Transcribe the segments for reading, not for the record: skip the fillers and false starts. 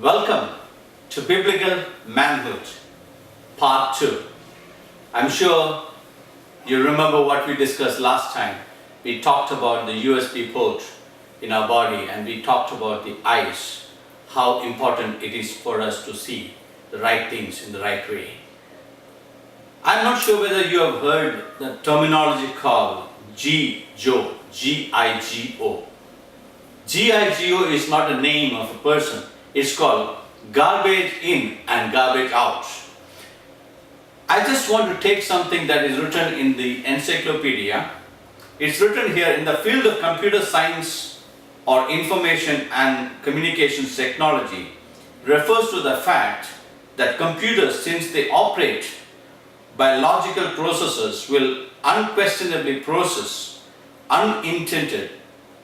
Welcome to Biblical Manhood, Part 2. I'm sure you remember what we discussed last time. We talked about the USB port in our body and we talked about the eyes, how important it is for us to see the right things in the right way. I'm not sure whether you have heard the terminology called GIGO, G-I-G-O. G-I-G-O is not a name of a person. It's called garbage in and garbage out. I just want to take something that is written in the encyclopedia. It's written here: in the field of computer science or information and communications technology, refers to the fact that computers, since they operate by logical processes, will unquestionably process unintended,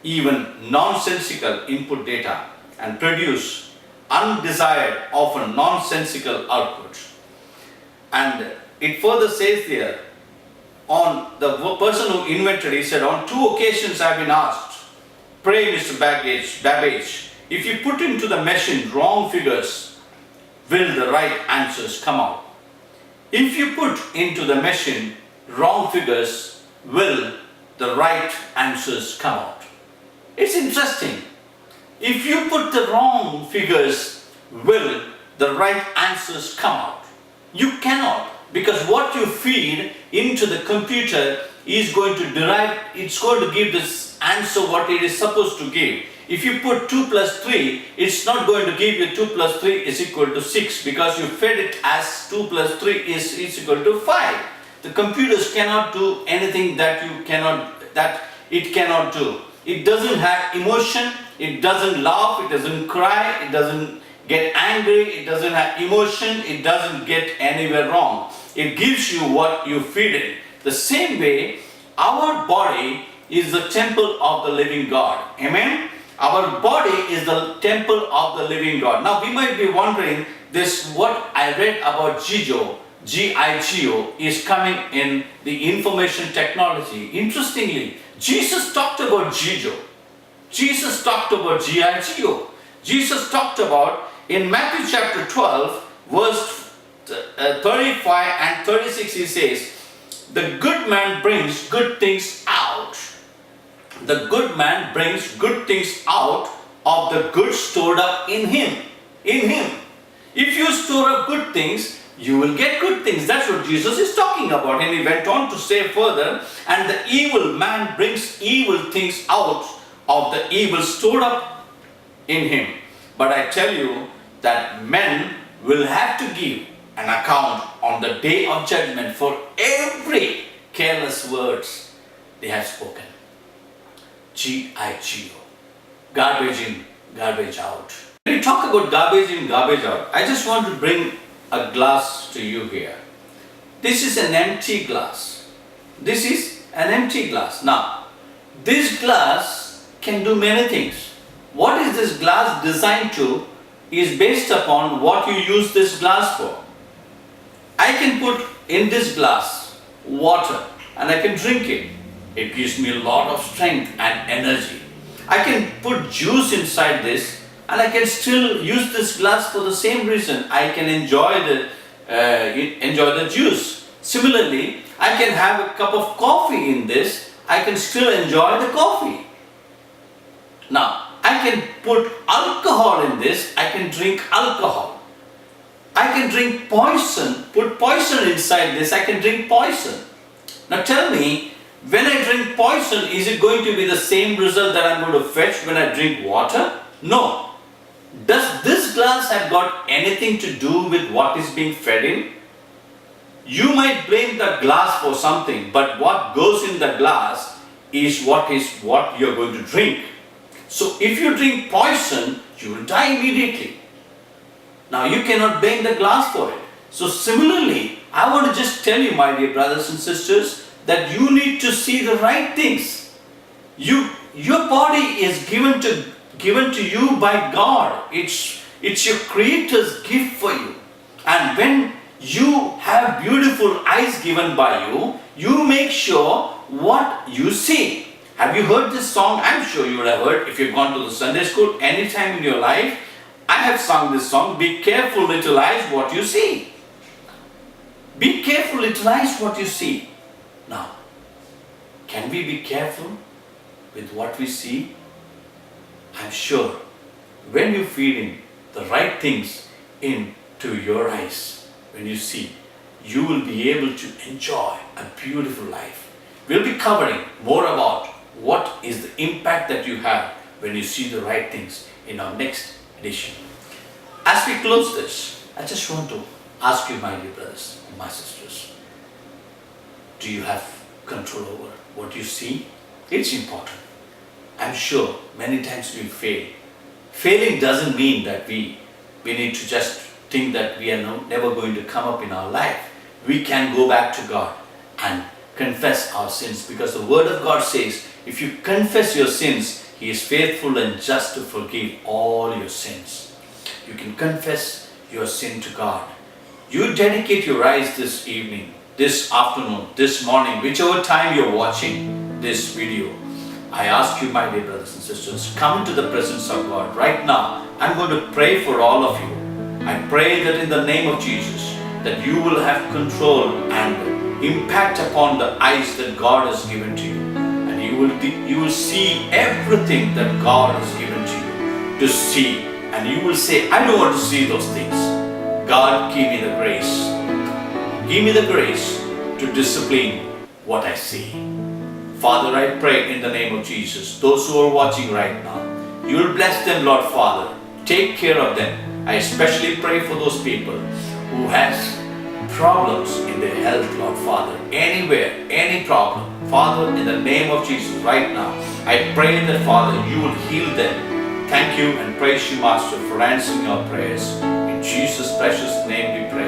even nonsensical input data and produce undesired, often nonsensical output. And it further says there, on the person who invented it, he said, on 2 occasions I have been asked, pray Mr. Babbage, if you put into the machine wrong figures, will the right answers come out? If you put into the machine wrong figures, will the right answers come out? It's interesting. If you put the wrong figures, will the right answers come out? You cannot, because what you feed into the computer is going to derive, it's going to give this answer what it is supposed to give. If you put 2 plus 3, it's not going to give you 2 plus 3 is equal to 6, because you fed it as 2 plus 3 is equal to 5. The computers cannot do anything that it cannot do. It doesn't have emotion, it doesn't laugh, it doesn't cry, it doesn't get angry, it doesn't have emotion, it doesn't get anywhere wrong. It gives you what you feed it. The same way, our body is the temple of the living God. Amen? Our body is the temple of the living God. Now we might be wondering, this what I read about GIGO, G-I-G-O, is coming in the information technology. Interestingly, Jesus talked about GIGO. Jesus talked about G-I-G-O. Jesus talked about, in Matthew chapter 12, verse 35 and 36, he says, the good man brings good things out. The good man brings good things out of the good stored up in him. In him. If you store up good things, you will get good things. That's what Jesus is talking about. And he went on to say further, and the evil man brings evil things out of the evil stored up in him. But I tell you that men will have to give an account on the day of judgment for every careless words they have spoken. G-I-G-O. Garbage in, garbage out. When you talk about garbage in, garbage out, I just want to bring a glass to you here. This is an empty glass. This is an empty glass. Now, this glass can do many things. What is this glass designed to is based upon what you use this glass for. I can put in this glass water and I can drink it. It gives me a lot of strength and energy. I can put juice inside this and I can still use this glass for the same reason. I can enjoy the juice. Similarly, I can have a cup of coffee in this. I can still enjoy the coffee. Now, I can put alcohol in this. I can drink alcohol. I can drink poison, put poison inside this. I can drink poison. Now tell me, when I drink poison, is it going to be the same result that I'm going to fetch when I drink water? No. Does this glass have got anything to do with what is being fed in? You might blame the glass for something, but what goes in the glass is what you're going to drink. So if you drink poison, you will die immediately. Now you cannot blame the glass for it. So similarly, I want to just tell you, my dear brothers and sisters, that you need to see the right things. Your body is given to you by God. It's your Creator's gift for you. And when you have beautiful eyes given by you, you make sure what you see. Have you heard this song? I'm sure you would have heard if you've gone to the Sunday school anytime in your life. I have sung this song, be careful little eyes what you see. Be careful little eyes what you see. Now, can we be careful with what we see? I'm sure when you feed in the right things into your eyes, when you see, you will be able to enjoy a beautiful life. We'll be covering more about what is the impact that you have when you see the right things in our next edition. As we close this, I just want to ask you, my dear brothers and my sisters, do you have control over what you see? It's important. I'm sure many times we fail. Failing doesn't mean that we need to just think that we are never going to come up in our life. We can go back to God and confess our sins, because the Word of God says, if you confess your sins, He is faithful and just to forgive all your sins. You can confess your sin to God. You dedicate your eyes this evening, this afternoon, this morning, whichever time you're watching this video. I ask you, my dear brothers and sisters, come into the presence of God right now. I'm going to pray for all of you. I pray that in the name of Jesus, that you will have control and impact upon the eyes that God has given to you. And you will see everything that God has given to you to see. And you will say, I don't want to see those things. God, give me the grace. Give me the grace to discipline what I see. Father, I pray in the name of Jesus, those who are watching right now, you will bless them, Lord Father. Take care of them. I especially pray for those people who has problems in their health, Lord Father. Anywhere, any problem. Father, in the name of Jesus, right now, I pray that, Father, you will heal them. Thank you and praise you, Master, for answering our prayers. In Jesus' precious name we pray.